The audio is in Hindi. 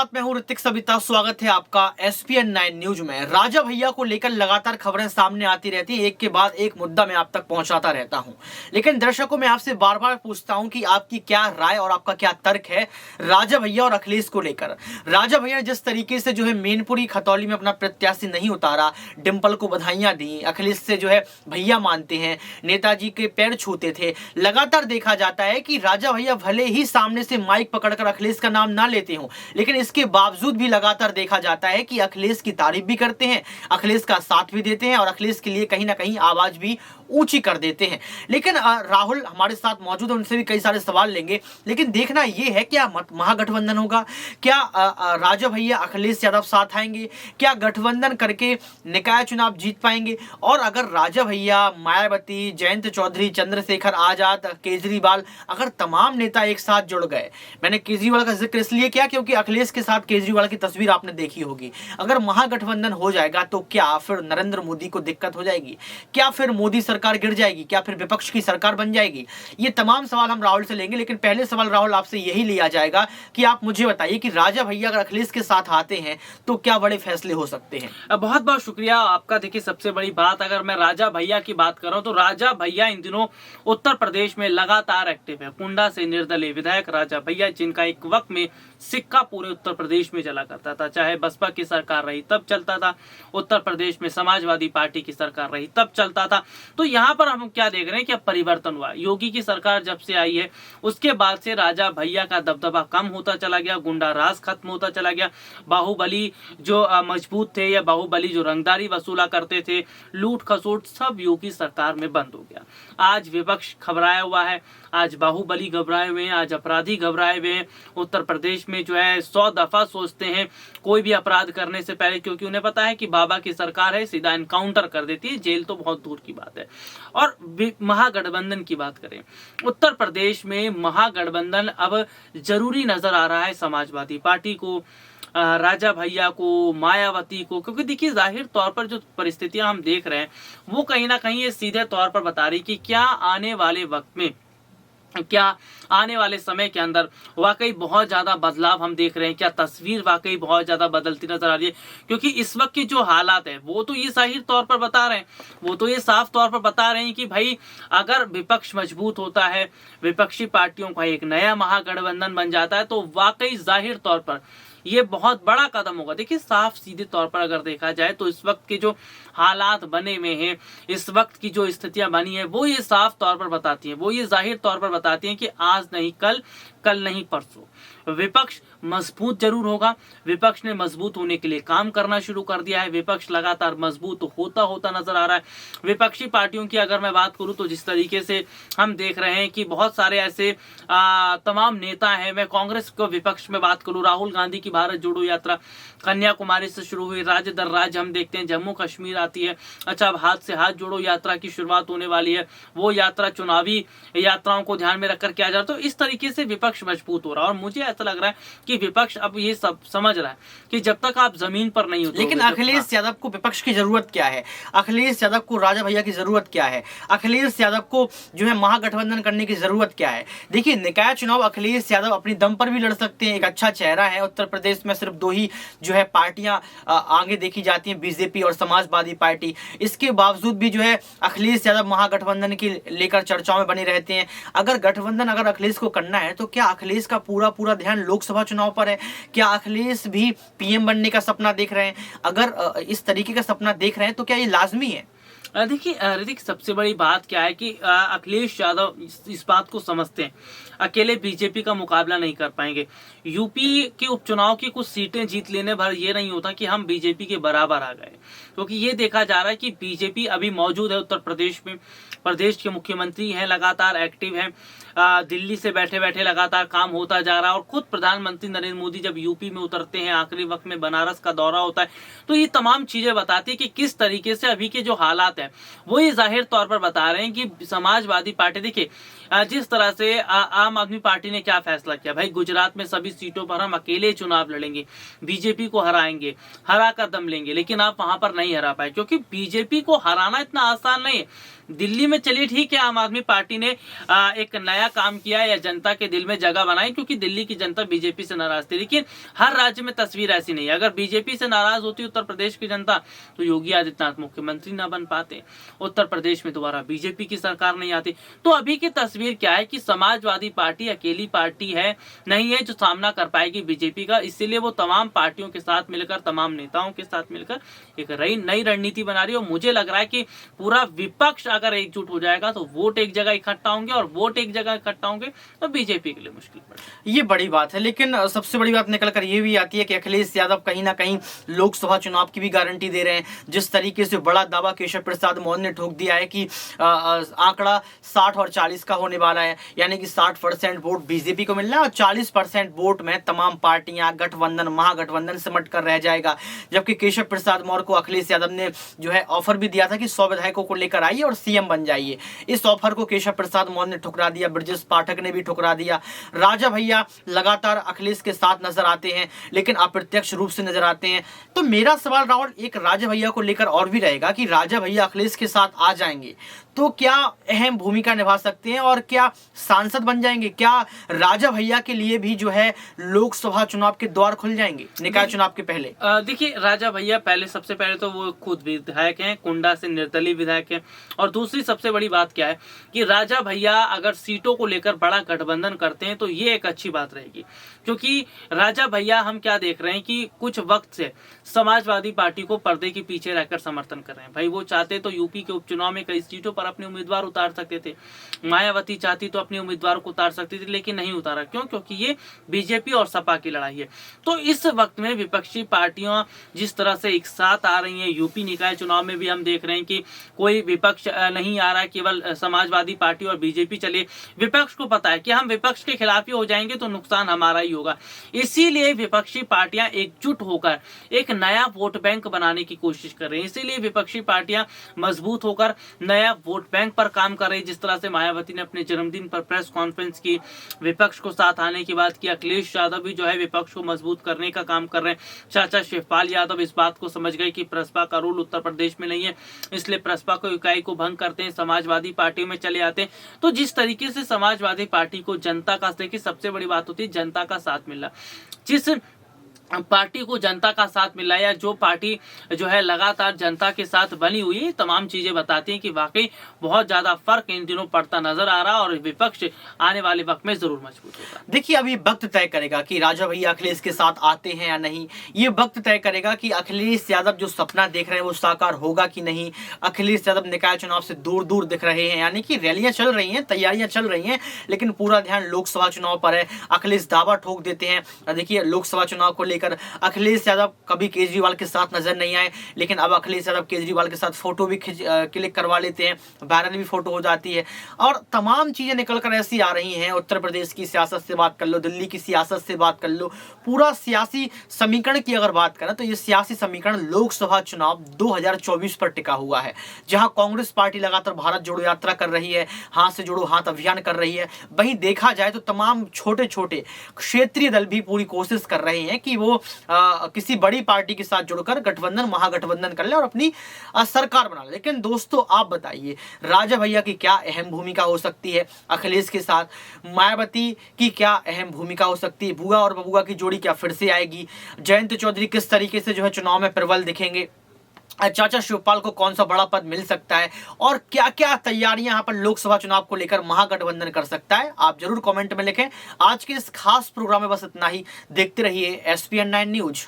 साथ मैं हूं ऋतिक सविता। स्वागत है आपका एसपीएन 9 न्यूज में। राजा भैया को लेकर लगातार खबरें सामने आती रहती हैं, एक के बाद एक मुद्दा मैं आप तक पहुंचाता रहता हूं। लेकिन दर्शकों, मैं आपसे बार बार पूछता हूं कि आपकी क्या राय और आपका क्या तर्क है राजा भैया और अखिलेश को लेकर। राजा भैया ने जिस तरीके से मैनपुरी खतौली में अपना प्रत्याशी नहीं उतारा, डिंपल को बधाइयां दी, अखिलेश से भैया मानते हैं, नेताजी के पैर छूते थे। लगातार देखा जाता है कि राजा भैया भले ही सामने से माइक पकड़कर अखिलेश का नाम ना लेते हो, लेकिन इसके बावजूद भी लगातार देखा जाता है कि अखिलेश की तारीफ भी करते हैं, अखिलेश का साथ भी देते हैं और अखिलेश के लिए कहीं ना कहीं आवाज भी ऊंची कर देते हैं। लेकिन राहुल हमारे साथ मौजूद है, उनसे भी कई सारे सवाल लेंगे। लेकिन देखना यह है, क्या महागठबंधन होगा? क्या राजा भैया अखिलेश यादव साथ आएंगे? क्या गठबंधन करके निकाय चुनाव जीत पाएंगे? और अगर राजा भैया, मायावती, जयंत चौधरी, चंद्रशेखर आजाद, केजरीवाल, अगर तमाम नेता एक साथ जुड़ गए, मैंने केजरीवाल का जिक्र इसलिए किया क्योंकि अखिलेश के साथ केजरीवाल की तस्वीर आपने देखी होगी। अगर महागठबंधन हो जाएगा तो क्या फिर नरेंद्र मोदी को दिक्कत हो जाएगी? क्या फिर मोदी सरकार गिर जाएगी? क्या फिर विपक्ष की सरकार बन जाएगी? ये तमाम सवाल हम राहुल से लेंगे। लेकिन पहले सवाल राहुल आपसे यही लिया जाएगा कि आप मुझे बताइए कि राजा भैया अगर अखिलेश के साथ आते हैं तो क्या बड़े फैसले हो सकते हैं? बहुत बहुत शुक्रिया आपका। देखिए, सबसे बड़ी बात, अगर मैं राजा भैया की बात कर रहा हूं तो राजा भैया इन दिनों उत्तर प्रदेश में लगातार एक्टिव है। कुंडा से निर्दलीय विधायक राजा भैया, जिनका एक वक्त में सिक्का पूरे उत्तर प्रदेश में चला करता था, चाहे बसपा की सरकार रही तब चलता था, उत्तर प्रदेश में समाजवादी पार्टी की सरकार रही तब चलता था। तो यहाँ पर हम क्या देख रहे हैं कि अब परिवर्तन हुआ। योगी की सरकार जब से आई है उसके बाद से राजा भैया का दबदबा कम होता चला गया, गुंडा राज खत्म होता चला गया। बाहुबली जो मजबूत थे या बाहुबली जो रंगदारी वसूला करते थे, लूट खसोट, सब योगी सरकार में बंद हो गया। आज विपक्ष घबराया हुआ है, आज बाहुबली घबराए हुए हैं, आज अपराधी घबराए हुए हैं। उत्तर प्रदेश में 100 दफा सोचते हैं कोई भी अपराध करने से पहले, क्योंकि उन्हें पता है कि बाबा की सरकार है, सीधा एनकाउंटर कर देती है, जेल तो बहुत दूर की बात है। और महागठबंधन की बात करें, उत्तर प्रदेश में महागठबंधन अब जरूरी नजर आ रहा है समाजवादी पार्टी को, राजा भैया को, मायावती को, क्योंकि देखिए जाहिर तौर पर जो परिस्थितियां हम देख रहे हैं वो कहीं ना कहीं ये सीधे तौर पर बता रही कि क्या आने वाले वक्त में, क्या आने वाले समय के अंदर वाकई बहुत ज्यादा बदलाव हम देख रहे हैं, क्या तस्वीर वाकई बहुत ज्यादा बदलती नजर आ रही है। क्योंकि इस वक्त की जो हालात है वो तो ये जाहिर तौर पर बता रहे हैं, वो तो ये साफ तौर पर बता रहे हैं कि भाई अगर विपक्ष मजबूत होता है, विपक्षी पार्टियों का एक नया महागठबंधन बन जाता है तो वाकई जाहिर तौर पर ये बहुत बड़ा कदम होगा। देखिए, साफ सीधे तौर पर अगर देखा जाए तो इस वक्त के जो हालात बने हुए हैं, इस वक्त की जो स्थितियां बनी है, वो ये साफ तौर पर बताती हैं, वो ये जाहिर तौर पर बताती हैं कि आज नहीं कल, कल नहीं परसों विपक्ष मजबूत जरूर होगा। विपक्ष ने मजबूत होने के लिए काम करना शुरू कर दिया है, विपक्ष लगातार मजबूत होता होता नजर आ रहा है। विपक्षी पार्टियों की अगर मैं बात करूं तो जिस तरीके से हम देख रहे हैं कि बहुत सारे ऐसे तमाम नेता हैं, मैं कांग्रेस को विपक्ष में बात करूं, राहुल गांधी की भारत जोड़ो यात्रा कन्याकुमारी से शुरू हुई, राज्य दर राज्य हम देखते हैं, जम्मू कश्मीर आती है। अच्छा, अब हाथ से हाथ जोड़ो यात्रा की शुरुआत होने वाली है, वो यात्रा चुनावी यात्राओं को ध्यान में रखकर किया जा रहा है। तो इस तरीके से विपक्ष मजबूत हो रहा है और मुझे ऐसा लग रहा है कि विपक्ष अब ये सब समझ रहा है कि जब तक आप जमीन पर नहीं उतरोगे। लेकिन अखिलेश यादव को विपक्ष की जरूरत क्या है? अखिलेश यादव को राजा भैया की जरूरत क्या है? अखिलेश यादव को महागठबंधन करने की जरूरत क्या है? देखिए, निकाय चुनाव अखिलेश यादव अपनी दम पर भी लड़ सकते हैं, एक अच्छा चेहरा है। उत्तर प्रदेश में सिर्फ 2 ही पार्टियां आगे देखी जाती हैं, बीजेपी और समाजवादी पार्टी। इसके बावजूद भी अखिलेश यादव महागठबंधन की लेकर चर्चाओं में बने रहते हैं। अगर गठबंधन अगर अखिलेश को करना है तो क्या अखिलेश का पूरा ध्यान लोकसभा चुनाव पर है? क्या अखिलेश भी पीएम बनने का सपना देख रहे हैं? अगर इस तरीके का सपना देख रहे हैं तो क्या ये लाजमी है? देखिए ऋतिक, सबसे बड़ी बात क्या है कि अखिलेश यादव इस बात को समझते हैं, अकेले बीजेपी का मुकाबला नहीं कर पाएंगे। यूपी के उपचुनाव की कुछ सीटें जीत लेने भर ये नहीं होता कि हम बीजेपी के बराबर आ गए, क्योंकि ये देखा जा रहा है कि बीजेपी अभी मौजूद है उत्तर प्रदेश में, प्रदेश के मुख्यमंत्री हैं, लगातार एक्टिव हैं, दिल्ली से बैठे बैठे लगातार काम होता जा रहा है। और खुद प्रधानमंत्री नरेंद्र मोदी जब यूपी में उतरते हैं, आखिरी वक्त में बनारस का दौरा होता है, तो ये तमाम चीजें बताती है कि किस तरीके से अभी के जो हालात है वो ये जाहिर तौर पर बता रहे हैं कि समाजवादी पार्टी, देखिए जिस तरह से आम आदमी पार्टी ने क्या फैसला किया, भाई गुजरात में सभी सीटों पर हम अकेले चुनाव लड़ेंगे, बीजेपी को हराएंगे, हरा कर दम लेंगे, लेकिन आप वहां पर नहीं हरा पाए, क्योंकि बीजेपी को हराना इतना आसान नहीं है। दिल्ली में चलिए ठीक है, आम आदमी पार्टी ने एक नया नया काम किया या जनता के दिल में जगह बनाई, क्योंकि दिल्ली की जनता बीजेपी से नाराज थी। लेकिन हर राज्य में तस्वीर ऐसी नहीं है। अगर बीजेपी से नाराज होती उत्तर प्रदेश की जनता तो योगी आदित्यनाथ मुख्यमंत्री ना बन पाते, उत्तर प्रदेश में दोबारा बीजेपी की सरकार नहीं आती। तो अभी की तस्वीर क्या है कि समाजवादी पार्टी अकेली पार्टी है नहीं है जो सामना कर पाएगी बीजेपी का, इसीलिए वो तमाम पार्टियों के साथ मिलकर, तमाम नेताओं के साथ मिलकर एक नई रणनीति बना रही है। और मुझे लग रहा है कि पूरा विपक्ष अगर एकजुट हो जाएगा तो वोट एक जगह इकट्ठा होंगे, और वोट एक जगह इकट्ठा होंगे तो बीजेपी के लिए मुश्किल पड़ेगी। ये बड़ी बात है। लेकिन सबसे बड़ी बात निकल कर ये भी आती है कि अखिलेश यादव कहीं ना कहीं लोकसभा चुनाव की भी गारंटी दे रहे हैं। जिस तरीके से बड़ा दावा केशव प्रसाद मौर्य ने ठोक दिया है कि आंकड़ा 60 और 40 का होने वाला है, यानी कि 60% वोट बीजेपी को मिलना है और 40% वोट में तमाम पार्टियां, गठबंधन, महागठबंधन सिमट कर रह जाएगा। जबकि केशव प्रसाद मौर्य को अखिलेश यादव ने जो है ऑफर भी दिया था कि 100 विधायकों को लेकर आइए और सीएम बन जाइए। इस ऑफर को केशव प्रसाद मौर्य ने ठुकरा दिया, ब्रजेश पाठक ने भी ठुकरा दिया। राजा भैया लगातार अखिलेश के साथ नजर आते हैं, लेकिन अप्रत्यक्ष रूप से नजर आते हैं। तो मेरा सवाल राहुल एक राजा भैया को लेकर और भी रहेगा कि राजा भैया अखिलेश के साथ आ जाएंगे तो क्या अहम भूमिका निभा सकते हैं और क्या सांसद बन जाएंगे? क्या राजा भैया के लिए भी जो है लोकसभा चुनाव के द्वार खुल जाएंगे निकाय चुनाव के पहले? देखिए, राजा भैया सबसे पहले तो वो खुद विधायक हैं, कुंडा से निर्दलीय विधायक हैं। और दूसरी सबसे बड़ी बात क्या है कि राजा भैया अगर सीटों को लेकर बड़ा गठबंधन करते हैं तो ये एक अच्छी बात रहेगी, क्योंकि राजा भैया हम क्या देख रहे हैं कि कुछ वक्त से समाजवादी पार्टी को पर्दे के पीछे रहकर समर्थन कर रहे हैं। भाई वो चाहते तो यूपी के उपचुनाव में कई सीटों पर अपने उम्मीदवार उतार सकते थे, मायावती चाहती तो अपने उम्मीदवार को उतार सकती थी, लेकिन नहीं उतारा। क्यों? क्योंकि ये बीजेपी और सपा की लड़ाई है। तो इस वक्त में विपक्षी पार्टियां जिस तरह से एक साथ आ रही हैं, यूपी निकाय चुनाव में भी हम देख रहे हैं कि कोई विपक्ष नहीं आ रहा, केवल समाजवादी पार्टी और बीजेपी चले। विपक्ष को पता है कि हम विपक्ष के खिलाफ ही हो जाएंगे तो नुकसान हमारा ही होगा, इसीलिए विपक्षी पार्टियां एकजुट होकर एक नया वोट बैंक बनाने की कोशिश कर रही हैं। इसीलिए विपक्षी पार्टियां मजबूत होकर नया वोट बैंक पर काम कर रही है। जिस तरह से मायावती ने अपने जन्मदिन पर प्रेस कॉन्फ्रेंस की, विपक्ष को साथ आने की बात की, अखिलेश यादव भी जो है विपक्ष को मजबूत करने का काम कर रहे हैं। चाचा शिवपाल यादव इस बात को समझ गए कि प्रसपा का रूल उत्तर प्रदेश में नहीं है, इसलिए प्रसपा को इकाई को भंग करते हैं, समाजवादी पार्टी में चले आते हैं। तो जिस तरीके से समाजवादी पार्टी को जनता का, देखिए सबसे बड़ी बात होती है जनता का साथ मिलना। जिस पार्टी को जनता का साथ मिला या जो पार्टी जो है लगातार जनता के साथ बनी हुई है, तमाम चीजें बताती हैं कि वाकई बहुत ज्यादा फर्क इन दिनों पड़ता नजर आ रहा है और विपक्ष आने वाले वक्त में जरूर मजबूत होगा। देखिए, अभी वक्त तय करेगा कि राजा भैया अखिलेश के साथ आते हैं या नहीं। ये वक्त तय करेगा कि अखिलेश यादव जो सपना देख रहे हैं वो साकार होगा कि नहीं। अखिलेश यादव निकाय चुनाव से दूर दूर दिख रहे हैं, यानी कि रैलियां चल रही हैं, तैयारियां चल रही हैं, लेकिन पूरा ध्यान लोकसभा चुनाव पर है। अखिलेश दावा ठोक देते हैं। देखिए, लोकसभा चुनाव को लेकर अखिलेश यादव कभी केजरीवाल के साथ नजर नहीं आए, लेकिन अब अखिलेश यादव केजरीवाल के साथ फोटो भी क्लिक करवा लेते हैं, वायरल भी फोटो हो जाती है और तमाम चीजें निकलकर ऐसी आ रही हैं। उत्तर प्रदेश की सियासत से बात कर लो, दिल्ली की सियासत से बात कर लो, पूरा सियासी समीकरण की अगर बात करें तो ये सियासी समीकरण लोकसभा चुनाव 2024 पर टिका हुआ है, जहां कांग्रेस पार्टी लगातार भारत जोड़ो यात्रा कर रही है, हाथ से जोड़ो हाथ अभियान कर रही है। वहीं देखा जाए तो तमाम छोटे छोटे क्षेत्रीय दल भी पूरी कोशिश कर रहे हैं कि वो किसी बड़ी पार्टी के साथ जुड़कर गठबंधन, महागठबंधन कर ले और अपनी सरकार बना ले। लेकिन दोस्तों, आप बताइए राजा भैया की क्या अहम भूमिका हो सकती है अखिलेश के साथ? मायावती की क्या अहम भूमिका हो सकती है? बुआ और बबुआ की जोड़ी क्या फिर से आएगी? जयंत चौधरी किस तरीके से जो है चुनाव में प्रबल दिखेंगे? चाचा शिवपाल को कौन सा बड़ा पद मिल सकता है? और क्या क्या तैयारियां यहाँ पर लोकसभा चुनाव को लेकर महागठबंधन कर सकता है? आप जरूर कमेंट में लिखें। आज के इस खास प्रोग्राम में बस इतना ही। देखते रहिए SPN9 न्यूज।